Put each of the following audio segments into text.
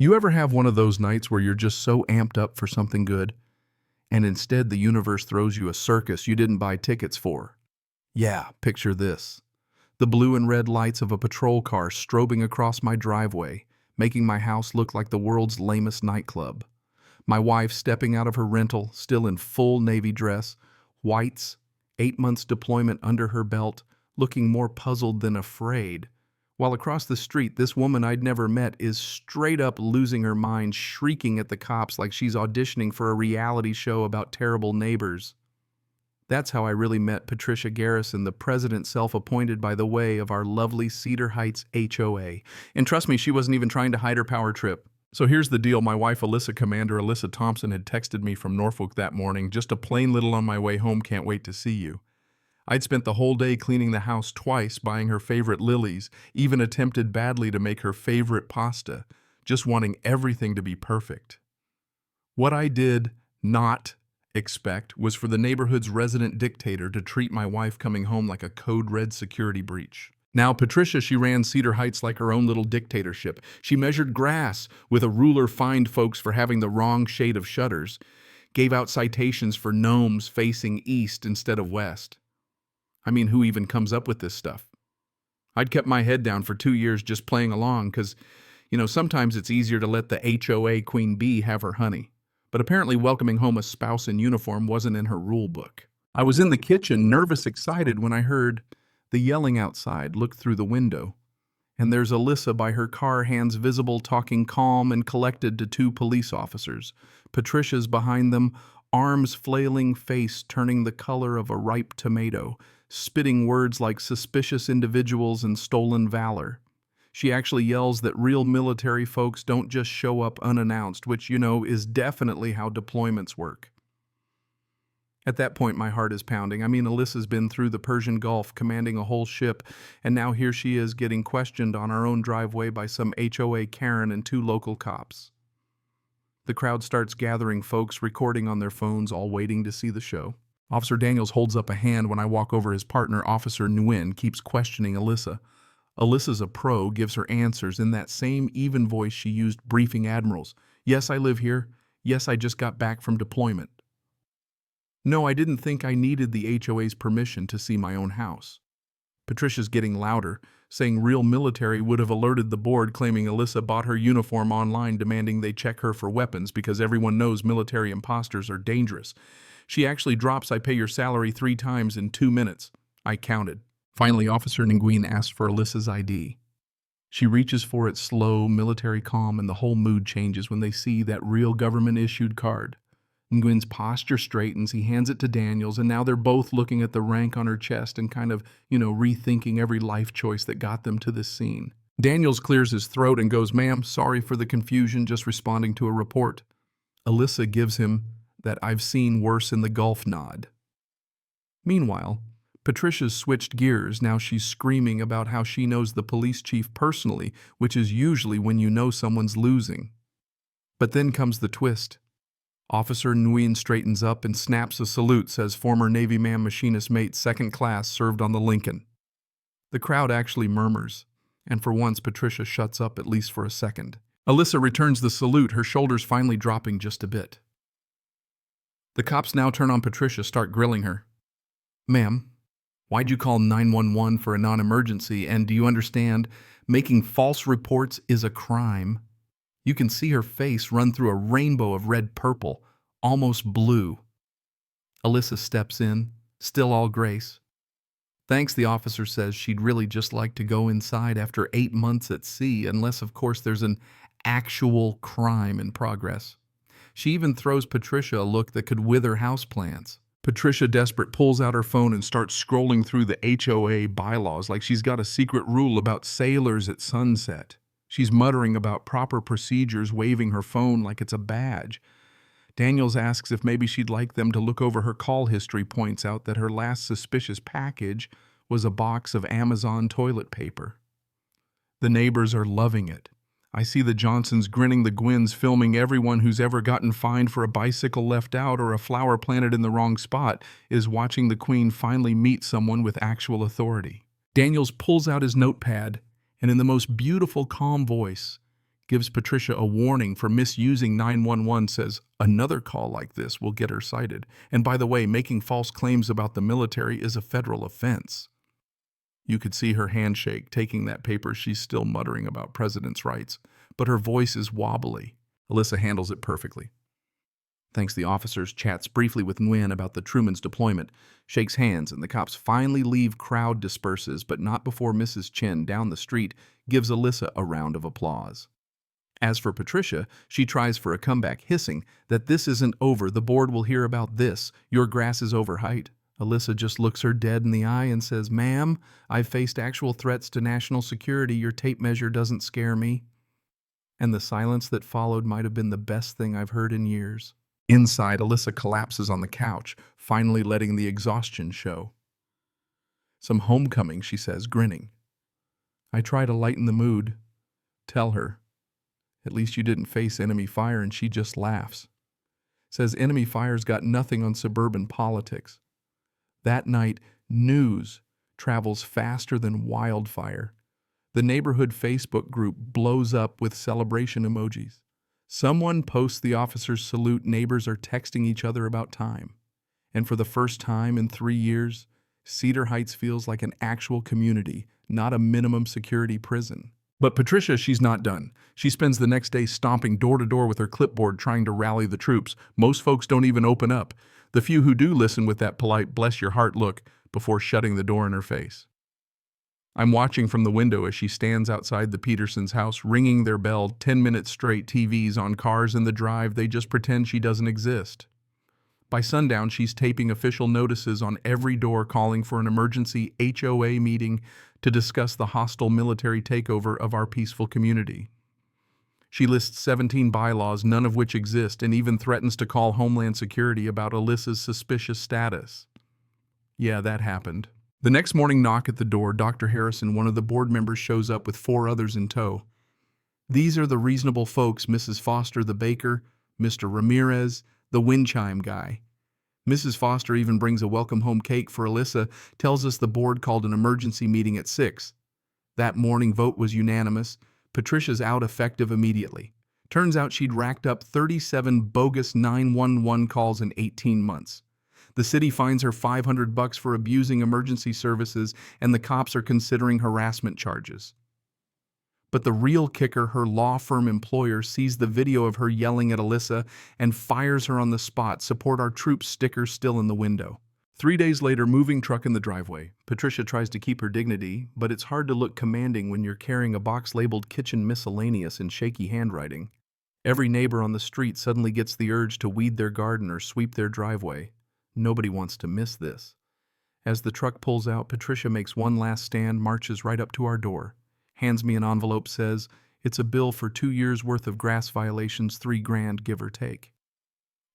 You ever have one of those nights where you're just so amped up for something good, and instead the universe throws you a circus you didn't buy tickets for? Yeah, picture this. The blue and red lights of a patrol car strobing across my driveway, making my house look like the world's lamest nightclub. My wife stepping out of her rental, still in full Navy dress, whites, 8 months deployment under her belt, looking more puzzled than afraid. While across the street, this woman I'd never met is straight up losing her mind, shrieking at the cops like she's auditioning for a reality show about terrible neighbors. That's how I really met Patricia Garrison, the president self-appointed by the way of our lovely Cedar Heights HOA. And trust me, she wasn't even trying to hide her power trip. So here's the deal. My wife, Commander Alyssa Thompson, had texted me from Norfolk that morning. Just a plain little on my way home, can't wait to see you. I'd spent the whole day cleaning the house twice, buying her favorite lilies, even attempted badly to make her favorite pasta, just wanting everything to be perfect. What I did not expect was for the neighborhood's resident dictator to treat my wife coming home like a code red security breach. Now, Patricia, she ran Cedar Heights like her own little dictatorship. She measured grass with a ruler, fined folks for having the wrong shade of shutters, gave out citations for gnomes facing east instead of west. I mean, who even comes up with this stuff? I'd kept my head down for 2 years just playing along because, sometimes it's easier to let the HOA queen bee have her honey. But apparently welcoming home a spouse in uniform wasn't in her rule book. I was in the kitchen, nervous, excited, when I heard the yelling outside, looked through the window. And there's Alyssa by her car, hands visible, talking calm and collected to 2 police officers. Patricia's behind them, arms flailing, face turning the color of a ripe tomato, spitting words like suspicious individuals and stolen valor. She actually yells that real military folks don't just show up unannounced, which, is definitely how deployments work. At that point, my heart is pounding. I mean, Alyssa's been through the Persian Gulf, commanding a whole ship, and now here she is getting questioned on our own driveway by some HOA Karen and 2 local cops. The crowd starts gathering, folks recording on their phones, all waiting to see the show. Officer Daniels holds up a hand when I walk over. His partner, Officer Nguyen, keeps questioning Alyssa. Alyssa's a pro, gives her answers in that same even voice she used briefing admirals. Yes, I live here. Yes, I just got back from deployment. No, I didn't think I needed the HOA's permission to see my own house. Patricia's getting louder, saying real military would have alerted the board, claiming Alyssa bought her uniform online, demanding they check her for weapons because everyone knows military imposters are dangerous. She actually drops, I pay your salary 3 times in 2 minutes. I counted. Finally, Officer Nguyen asks for Alyssa's ID. She reaches for it, slow, military calm, and the whole mood changes when they see that real government-issued card. Nguyen's posture straightens, he hands it to Daniels, and now they're both looking at the rank on her chest and kind of, rethinking every life choice that got them to this scene. Daniels clears his throat and goes, "Ma'am, sorry for the confusion, just responding to a report." Alyssa gives him that "I've seen worse in the Gulf" nod. Meanwhile, Patricia's switched gears. Now she's screaming about how she knows the police chief personally, which is usually when you know someone's losing. But then comes the twist. Officer Nguyen straightens up and snaps a salute, says former Navy man machinist mate, 2nd class, served on the Lincoln. The crowd actually murmurs, and for once Patricia shuts up, at least for a second. Alyssa returns the salute, her shoulders finally dropping just a bit. The cops now turn on Patricia, start grilling her. "Ma'am, why'd you call 911 for a non-emergency, and do you understand making false reports is a crime?" You can see her face run through a rainbow of red-purple, almost blue. Alyssa steps in, still all grace. "Thanks," the officer says. She'd really just like to go inside after 8 months at sea, unless, of course, there's an actual crime in progress. She even throws Patricia a look that could wither houseplants. Patricia, desperate, pulls out her phone and starts scrolling through the HOA bylaws like she's got a secret rule about sailors at sunset. She's muttering about proper procedures, waving her phone like it's a badge. Daniels asks if maybe she'd like them to look over her call history, points out that her last suspicious package was a box of Amazon toilet paper. The neighbors are loving it. I see the Johnsons grinning, the Gwynns filming. Everyone who's ever gotten fined for a bicycle left out or a flower planted in the wrong spot is watching the Queen finally meet someone with actual authority. Daniels pulls out his notepad and in the most beautiful, calm voice gives Patricia a warning for misusing 911, says another call like this will get her cited. And by the way, making false claims about the military is a federal offense. You could see her handshake, taking that paper. She's still muttering about president's rights, but her voice is wobbly. Alyssa handles it perfectly. Thanks, the officers chats briefly with Nguyen about the Truman's deployment, shakes hands, and the cops finally leave. Crowd disperses, but not before Mrs. Chen down the street gives Alyssa a round of applause. As for Patricia, she tries for a comeback, hissing that this isn't over. The board will hear about this. Your grass is overhyped. Alyssa just looks her dead in the eye and says, "Ma'am, I've faced actual threats to national security. Your tape measure doesn't scare me." And the silence that followed might have been the best thing I've heard in years. Inside, Alyssa collapses on the couch, finally letting the exhaustion show. "Some homecoming," she says, grinning. I try to lighten the mood. Tell her, "At least you didn't face enemy fire," and she just laughs. Says enemy fire's got nothing on suburban politics. That night, news travels faster than wildfire. The neighborhood Facebook group blows up with celebration emojis. Someone posts the officer's salute. Neighbors are texting each other about time. And for the first time in 3 years, Cedar Heights feels like an actual community, not a minimum security prison. But Patricia, she's not done. She spends the next day stomping door to door with her clipboard trying to rally the troops. Most folks don't even open up. The few who do listen with that polite bless your heart look before shutting the door in her face. I'm watching from the window as she stands outside the Petersons' house, ringing their bell. 10 minutes straight, TVs on cars in the drive. They just pretend she doesn't exist. By sundown, she's taping official notices on every door calling for an emergency HOA meeting to discuss the hostile military takeover of our peaceful community. She lists 17 bylaws, none of which exist, and even threatens to call Homeland Security about Alyssa's suspicious status. Yeah, that happened. The next morning, knock at the door. Dr. Harrison, one of the board members, shows up with 4 others in tow. These are the reasonable folks: Mrs. Foster, the baker, Mr. Ramirez, the wind chime guy. Mrs. Foster even brings a welcome home cake for Alyssa, tells us the board called an emergency meeting at 6. That morning vote was unanimous. Patricia's out effective immediately. Turns out she'd racked up 37 bogus 911 calls in 18 months. The city fines her $500 for abusing emergency services, and the cops are considering harassment charges. But the real kicker, her law firm employer sees the video of her yelling at Alyssa and fires her on the spot. "Support our troops" sticker still in the window. 3 days later, moving truck in the driveway. Patricia tries to keep her dignity, but it's hard to look commanding when you're carrying a box labeled kitchen miscellaneous in shaky handwriting. Every neighbor on the street suddenly gets the urge to weed their garden or sweep their driveway. Nobody wants to miss this. As the truck pulls out, Patricia makes one last stand, marches right up to our door, hands me an envelope, says, "It's a bill for 2 years' worth of grass violations, $3,000, give or take."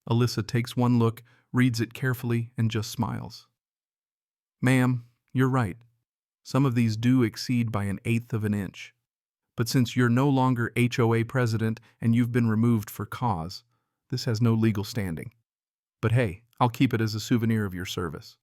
Alyssa takes one look, reads it carefully, and just smiles. "Ma'am, you're right. Some of these do exceed by 1/8 of an inch. But since you're no longer HOA president and you've been removed for cause, this has no legal standing. But hey, I'll keep it as a souvenir of your service."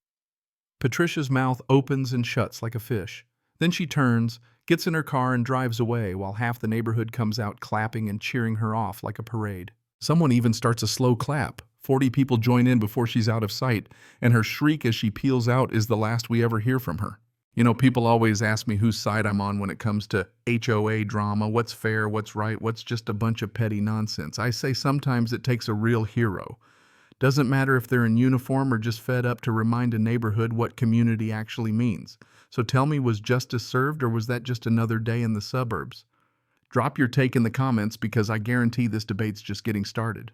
Patricia's mouth opens and shuts like a fish. Then she turns, gets in her car, and drives away, while half the neighborhood comes out clapping and cheering her off like a parade. Someone even starts a slow clap. 40 people join in before she's out of sight, and her shriek as she peels out is the last we ever hear from her. You know, people always ask me whose side I'm on when it comes to HOA drama. What's fair, what's right, what's just a bunch of petty nonsense. I say sometimes it takes a real hero. Doesn't matter if they're in uniform or just fed up to remind a neighborhood what community actually means. So tell me, was justice served, or was that just another day in the suburbs? Drop your take in the comments, because I guarantee this debate's just getting started.